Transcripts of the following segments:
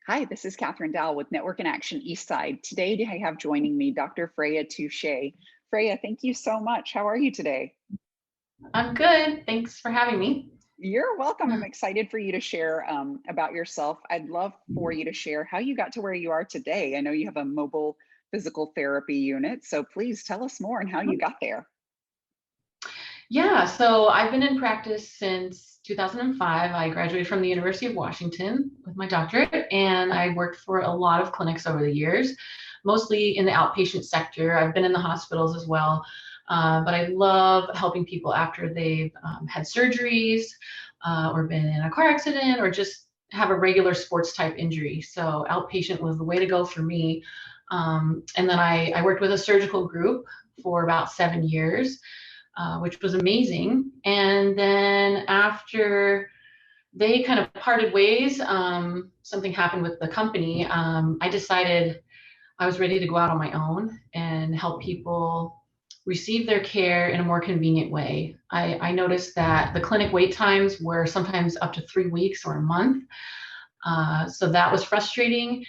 Hi, this is Cathryn Dall with Network in Action Eastside. Today I have joining me Dr. Freyja Touchette. Freyja, thank you so much. How are you today? I'm good. Thanks for having me. You're welcome. I'm excited for you to share about yourself. I'd love for you to share how you got to where you are today. I know you have a mobile physical therapy unit, so please tell us more on how you got there. Yeah, so I've been in practice since 2005. I graduated from the University of Washington with my doctorate, and I worked for a lot of clinics over the years, mostly in the outpatient sector. I've been in the hospitals as well, but I love helping people after they've had surgeries or been in a car accident or just have a regular sports type injury. So outpatient was the way to go for me. And then I worked with a surgical group for about 7 years, which was amazing. And then after they kind of parted ways, something happened with the company. I decided I was ready to go out on my own and help people receive their care in a more convenient way. I noticed that the clinic wait times were sometimes up to 3 weeks or a month. So that was frustrating.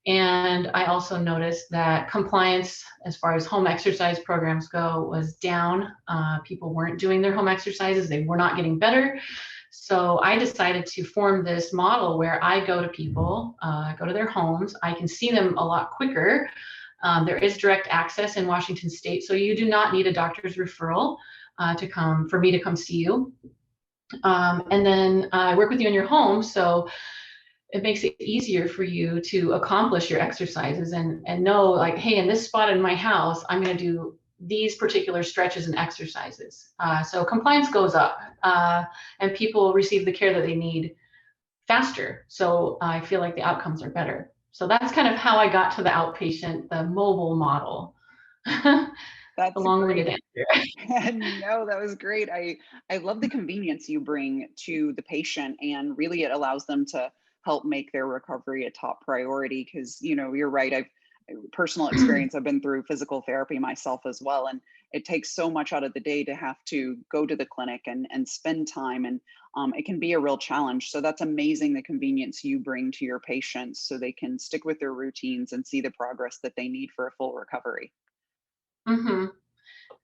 And I also noticed that compliance, as far as home exercise programs go, was down. People weren't doing their home exercises, they were not getting better. So I decided to form this model where I go to people, go to their homes, I can see them a lot quicker. There is direct access in Washington State, so you do not need a doctor's referral for me to come see you. And then I work with you in your home, so it makes it easier for you to accomplish your exercises and know, like, hey, in this spot in my house, I'm going to do these particular stretches and exercises. So compliance goes up, and people receive the care that they need faster. So I feel like the outcomes are better. So that's kind of how I got to the outpatient, the mobile model. A That's long-winded great. answer. No, that was great. I love the convenience you bring to the patient, and really it allows them to help make their recovery a top priority because, you're right. I've personal experience. I've been through physical therapy myself as well, and it takes so much out of the day to have to go to the clinic and spend time, and it can be a real challenge. So that's amazing, the convenience you bring to your patients so they can stick with their routines and see the progress that they need for a full recovery. hmm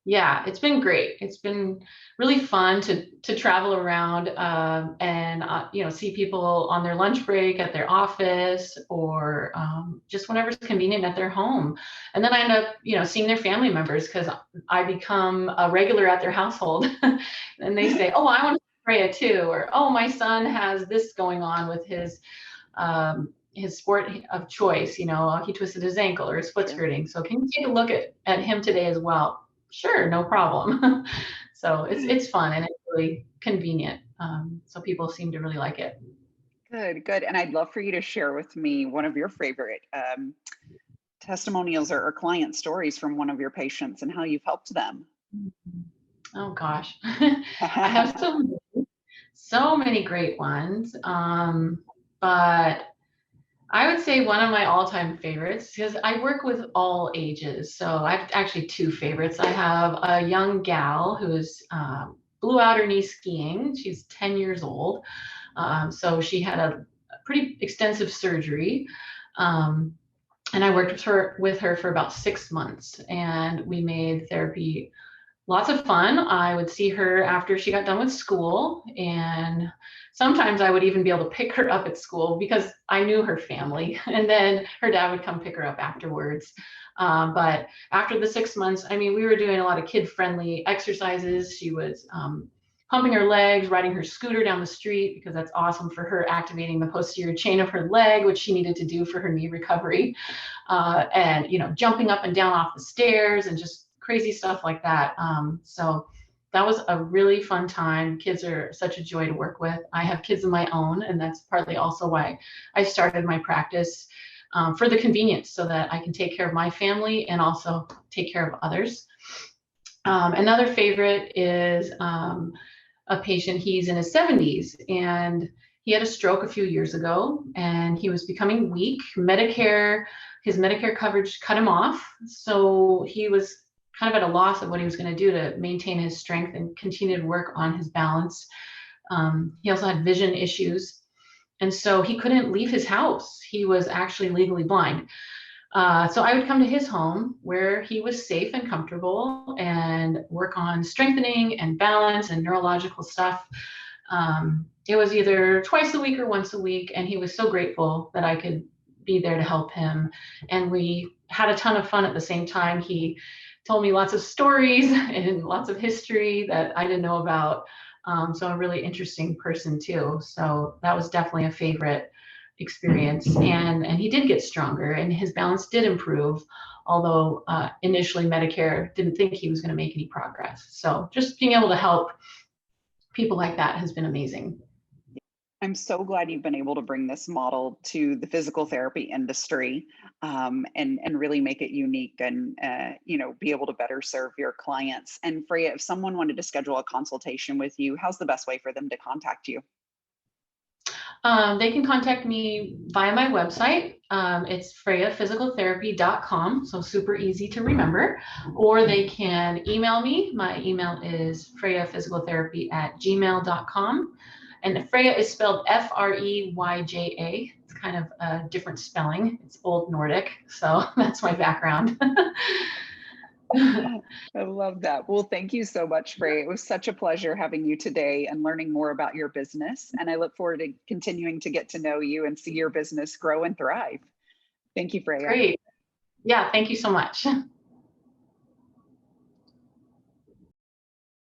Yeah, it's been great. It's been really fun to travel around, and see people on their lunch break at their office, or just whenever it's convenient at their home. And then I end up seeing their family members because I become a regular at their household, and they say, "Oh, I want to pray it too," or "Oh, my son has this going on with his sport of choice. He twisted his ankle or his foot's Sure. hurting. So can you take a look at him today as well?" Sure, no problem. So it's fun and it's really convenient. So people seem to really like it. Good, good. And I'd love for you to share with me one of your favorite testimonials or client stories from one of your patients and how you've helped them. Oh gosh, I have so many great ones. But I would say one of my all-time favorites, because I work with all ages. So I have actually two favorites. I have a young gal who's blew out her knee skiing. She's 10 years old. So she had a pretty extensive surgery. Um, and I worked with her for about 6 months, and we made therapy lots of fun. I would see her after she got done with school, and sometimes I would even be able to pick her up at school because I knew her family, and then her dad would come pick her up afterwards. But after the 6 months, I mean, we were doing a lot of kid-friendly exercises. She was pumping her legs, riding her scooter down the street because that's awesome for her, activating the posterior chain of her leg, which she needed to do for her knee recovery, and jumping up and down off the stairs and just crazy stuff like that. So that was a really fun time. Kids are such a joy to work with. I have kids of my own, and that's partly also why I started my practice, for the convenience, so that I can take care of my family and also take care of others. Another favorite is a patient. He's in his 70s, and he had a stroke a few years ago, and he was becoming weak. His Medicare coverage cut him off, so he was kind of at a loss of what he was going to do to maintain his strength and continue to work on his balance. He also had vision issues, And so he couldn't leave his house. He was actually legally blind. So I would come to his home where he was safe and comfortable and work on strengthening and balance and neurological stuff. It was either twice a week or once a week, and he was so grateful that I could be there to help him. And we had a ton of fun at the same time. He told me lots of stories and lots of history that I didn't know about. So a really interesting person too. So that was definitely a favorite experience. And he did get stronger, and his balance did improve, although initially Medicare didn't think he was going to make any progress. So just being able to help people like that has been amazing. I'm so glad you've been able to bring this model to the physical therapy industry, and really make it unique, and be able to better serve your clients. And Freyja, if someone wanted to schedule a consultation with you, how's the best way for them to contact you? They can contact me via my website. It's freyjaphysicaltherapy.com, so super easy to remember. Or they can email me. My email is freyjaphysicaltherapy@gmail.com. And Freyja is spelled Freyja. It's kind of a different spelling. It's Old Nordic, so that's my background. I love that. Well, thank you so much, Freyja. It was such a pleasure having you today and learning more about your business. And I look forward to continuing to get to know you and see your business grow and thrive. Thank you, Freyja. Great. Yeah, thank you so much.